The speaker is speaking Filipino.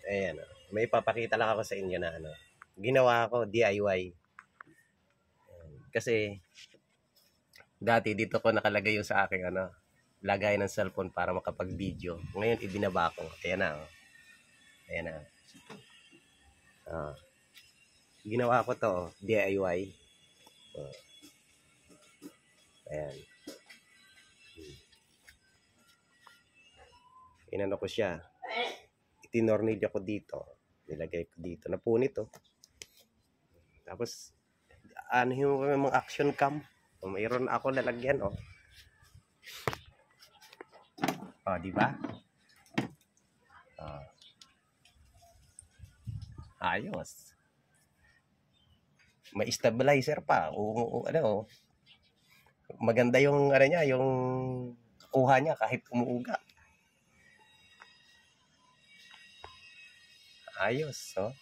Ayan, oh. May papakita lang ako sa inyo na ano. Ginawa ko DIY. Kasi dati dito ko nakalagay yung sa aking ano, lagay ng cellphone para makapag-video. Ngayon ibinaba ko. Ayan na, oh. Ayan na. Ah. Ginawa ko to, oh, DIY. Oh. Ayan. Inano ko siya. Itinornilyo ko dito. Nilagay ko dito. Napunit, oh. Tapos ano yung mga action cam. O, mayroon ako lalagyan, oh. Oh, di ba? Oh. Ayos. May stabilizer pa. O ano, maganda yung ano niya, yung kuha niya kahit umuuga. Ayos, oh.